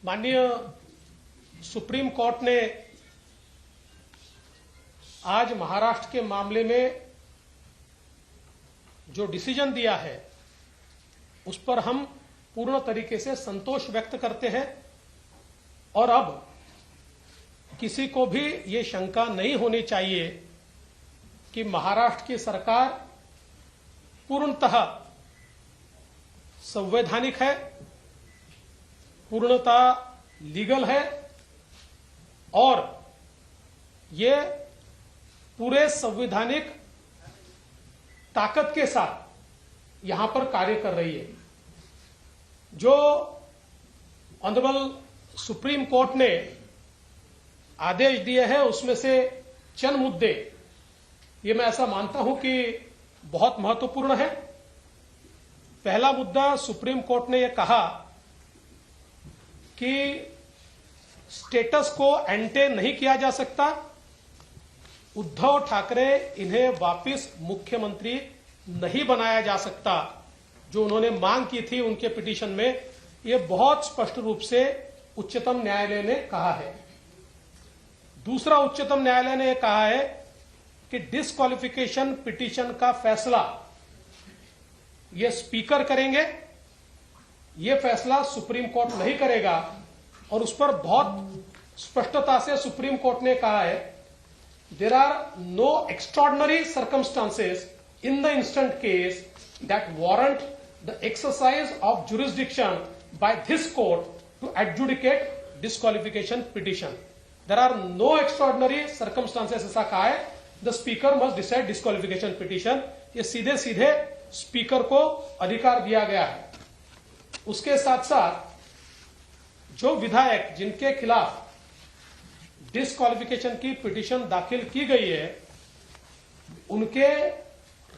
माननीय supreme court ने आज महाराष्ट्र के मामले में जो डिसीजन दिया है उस पर हम पूर्ण तरीके से संतोष व्यक्त करते हैं और अब किसी को भी ये शंका नहीं होनी चाहिए कि महाराष्ट्र की सरकार पूर्णतः संवैधानिक है, पूर्णतः लीगल है और ये पूरे संवैधानिक ताकत के साथ यहां पर कार्य कर रही है। जो ऑनरेबल सुप्रीम कोर्ट ने आदेश दिए हैं उसमें से चंद मुद्दे ये मैं ऐसा मानता हूं कि बहुत महत्वपूर्ण है। पहला मुद्दा, सुप्रीम कोर्ट ने यह कहा कि स्टेटस को एंटे नहीं किया जा सकता। उद्धव ठाकरे इन्हें वापस मुख्यमंत्री नहीं बनाया जा सकता। जो उन्होंने मांग की थी उनके पिटीशन में, यह बहुत स्पष्ट रूप से उच्चतम न्यायालय ने कहा है। दूसरा, उच्चतम न्यायालय ने यह कहा है कि डिस्क्वालिफिकेशन पिटीशन का फैसला ये स्पीकर करेंगे, ये फैसला सुप्रीम कोर्ट नहीं करेगा। और उस पर बहुत स्पष्टता से सुप्रीम कोर्ट ने कहा है, there are no extraordinary circumstances in the instant case that warrant the exercise of jurisdiction by this court to adjudicate disqualification petition. There are no extraordinary circumstances ऐसा कहा है, the speaker must decide disqualification petition. ये सीधे सीधे speaker को अधिकार दिया गया है। उसके साथ साथ जो विधायक जिनके खिलाफ डिस्क्वालिफिकेशन की पिटीशन दाखिल की गई है, उनके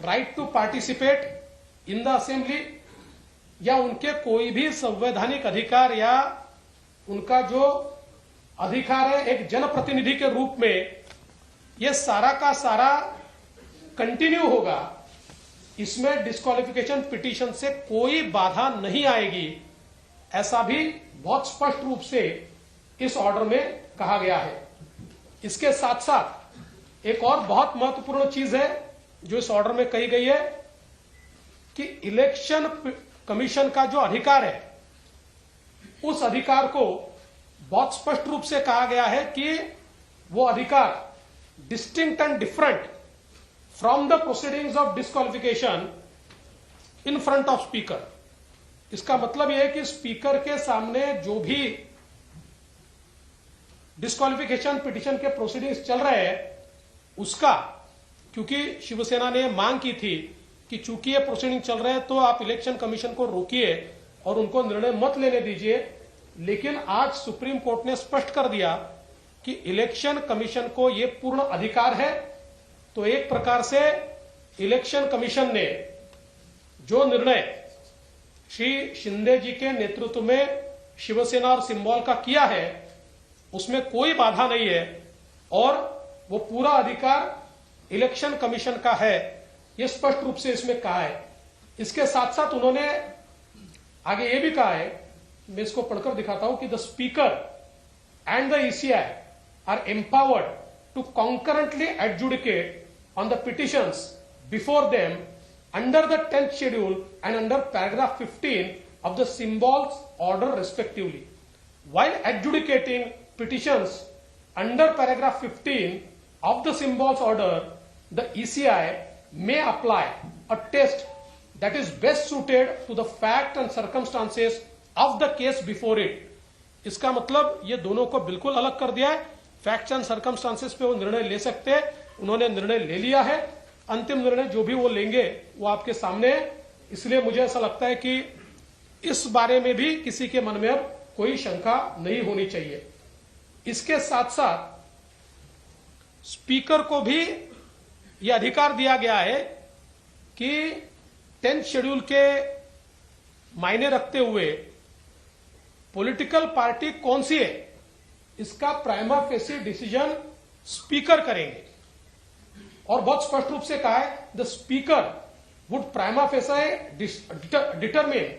right to participate in the assembly या उनके कोई भी संवैधानिक अधिकार या उनका जो अधिकार है एक जनप्रतिनिधि के रूप में, यह सारा का सारा कंटिन्यू होगा। इसमें डिस्क्वालिफिकेशन पिटीशन से कोई बाधा नहीं आएगी, ऐसा भी बहुत स्पष्ट रूप से इस ऑर्डर में कहा गया है। इसके साथ साथ एक और बहुत महत्वपूर्ण चीज है जो इस ऑर्डर में कही गई है कि इलेक्शन कमीशन का जो अधिकार है, उस अधिकार को बहुत स्पष्ट रूप से कहा गया है कि वो अधिकार distinct and different from the proceedings of disqualification in front of speaker. इसका मतलब यह है कि स्पीकर के सामने जो भी डिस्क्वालिफिकेशन पिटीशन के प्रोसीडिंग्स चल रहे हैं उसका, क्योंकि शिवसेना ने मांग की थी कि चूंकि ये प्रोसीडिंग चल रहे हैं तो आप इलेक्शन कमीशन को रोकिए और उनको निर्णय मत लेने दीजिए, लेकिन आज सुप्रीम कोर्ट ने स्पष्ट कर दिया कि इलेक्शन कमीशन को यह पूर्ण अधिकार है। तो एक प्रकार से इलेक्शन कमीशन ने जो निर्णय श्री शिंदे जी के नेतृत्व में शिवसेना और सिंबॉल का किया है उसमें कोई बाधा नहीं है और वो पूरा अधिकार इलेक्शन कमीशन का है, ये स्पष्ट रूप से इसमें कहा है। इसके साथ साथ उन्होंने आगे ये भी कहा है, मैं इसको पढ़कर दिखाता हूं कि the speaker and the ECI are empowered to concurrently adjudicate on the petitions before them under the 10th schedule and under paragraph 15 of the symbols order respectively. While adjudicating petitions under paragraph 15 of the symbols order, the ECI may apply a test that is best suited to the fact and circumstances of the case before it. इसका मतलब ये दोनों को बिल्कुल अलग कर दिया है। फैक्ट्स एंड सर्कमस्टांसेस पे वो निर्णय ले सकते हैं, उन्होंने निर्णय ले लिया है। अंतिम निर्णय जो भी वो लेंगे वो आपके सामने है। इसलिए मुझे ऐसा लगता है कि इस बारे में भी किसी के मन में अब कोई शंका नहीं होनी चाहिए। इसके साथ साथ स्पीकर को भी यह अधिकार दिया गया है कि 10th शेड्यूल के मायने रखते हुए पॉलिटिकल पार्टी कौन सी है इसका प्राइमा फेसी डिसीजन स्पीकर करेंगे। और बहुत स्पष्ट रूप से कहा है, the speaker would prima facie determine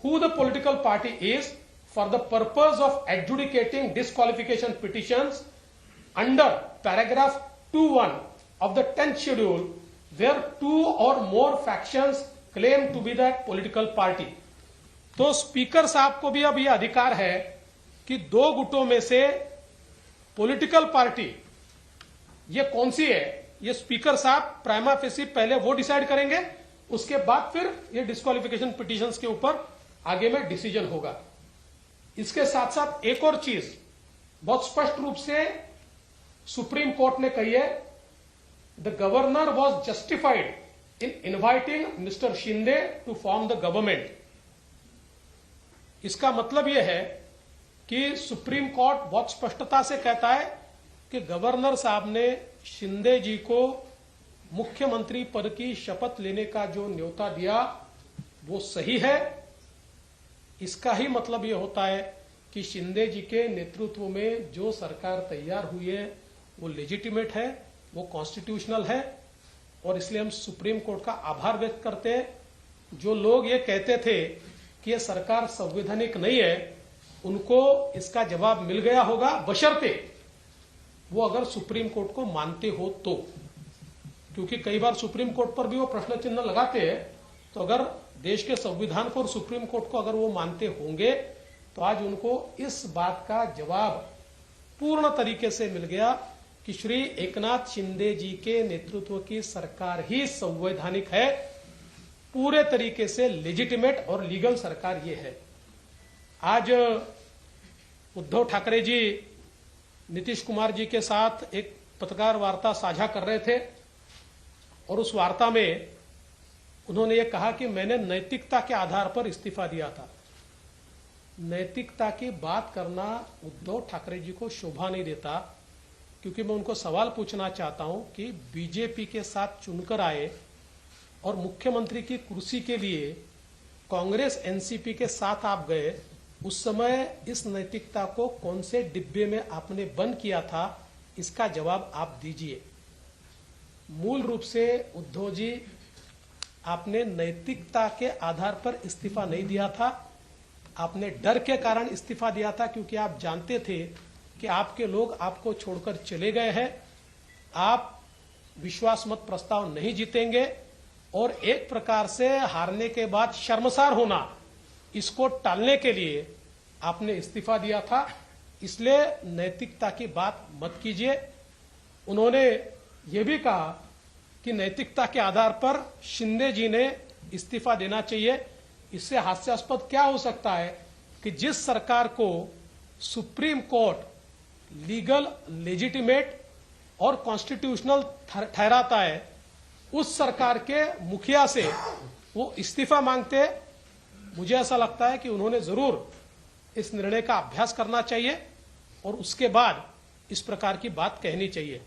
who the political party is for the purpose of adjudicating disqualification petitions under paragraph 2(1) of the 10th schedule where 2 or more factions claim to be that political party। तो speaker साहब को भी अब यह अधिकार है कि दो गुटों में से पॉलिटिकल पार्टी ये कौन सी है, ये स्पीकर साहब प्राइमा फेसी पहले वो डिसाइड करेंगे, उसके बाद फिर ये डिस्क्वालिफिकेशन पिटीशंस के ऊपर आगे में डिसीजन होगा। इसके साथ साथ एक और चीज बहुत स्पष्ट रूप से सुप्रीम कोर्ट ने कही है, the governor was justified in inviting mister Shinde to form the government. इसका मतलब यह है कि सुप्रीम कोर्ट बहुत स्पष्टता से कहता है कि गवर्नर साहब ने शिंदे जी को मुख्यमंत्री पद की शपथ लेने का जो न्योता दिया वो सही है। इसका ही मतलब यह होता है कि शिंदे जी के नेतृत्व में जो सरकार तैयार हुई है वो लेजिटिमेट है, वो कॉन्स्टिट्यूशनल है, और इसलिए हम सुप्रीम कोर्ट का आभार व्यक्त करते हैं। जो लोग ये कहते थे कि ये सरकार संवैधानिक नहीं है, उनको इसका जवाब मिल गया होगा, बशर्ते वो अगर सुप्रीम कोर्ट को मानते हो तो। क्योंकि कई बार सुप्रीम कोर्ट पर भी वो प्रश्न चिन्ह लगाते हैं, तो अगर देश के संविधान को और सुप्रीम कोर्ट को अगर वो मानते होंगे तो आज उनको इस बात का जवाब पूर्ण तरीके से मिल गया कि श्री एकनाथ शिंदे जी के नेतृत्व की सरकार ही संवैधानिक है, पूरे तरीके से लेजिटिमेट और लीगल सरकार ये है। आज उद्धव ठाकरे जी नीतीश कुमार जी के साथ एक पत्रकार वार्ता साझा कर रहे थे और उस वार्ता में उन्होंने ये कहा कि मैंने नैतिकता के आधार पर इस्तीफा दिया था। नैतिकता की बात करना उद्धव ठाकरे जी को शोभा नहीं देता, क्योंकि मैं उनको सवाल पूछना चाहता हूं कि बीजेपी के साथ चुनकर आए और मुख्यमंत्री की कुर्सी के लिए कांग्रेस एनसीपी के साथ आप गए, उस समय इस नैतिकता को कौन से डिब्बे में आपने बंद किया था, इसका जवाब आप दीजिए। मूल रूप से उद्धव जी आपने नैतिकता के आधार पर इस्तीफा नहीं दिया था, आपने डर के कारण इस्तीफा दिया था, क्योंकि आप जानते थे कि आपके लोग आपको छोड़कर चले गए हैं, आप विश्वास मत प्रस्ताव नहीं जीतेंगे और एक प्रकार से हारने के बाद शर्मसार होना, इसको टालने के लिए आपने इस्तीफा दिया था। इसलिए नैतिकता की बात मत कीजिए। उन्होंने ये भी कहा कि नैतिकता के आधार पर शिंदे जी ने इस्तीफा देना चाहिए। इससे हास्यास्पद क्या हो सकता है कि जिस सरकार को सुप्रीम कोर्ट लीगल, लेजिटिमेट और कॉन्स्टिट्यूशनल ठहराता है, उस सरकार के मुखिया से वो इस्तीफा मांगते। मुझे ऐसा लगता है कि उन्होंने जरूर इस निर्णय का अभ्यास करना चाहिए और उसके बाद इस प्रकार की बात कहनी चाहिए।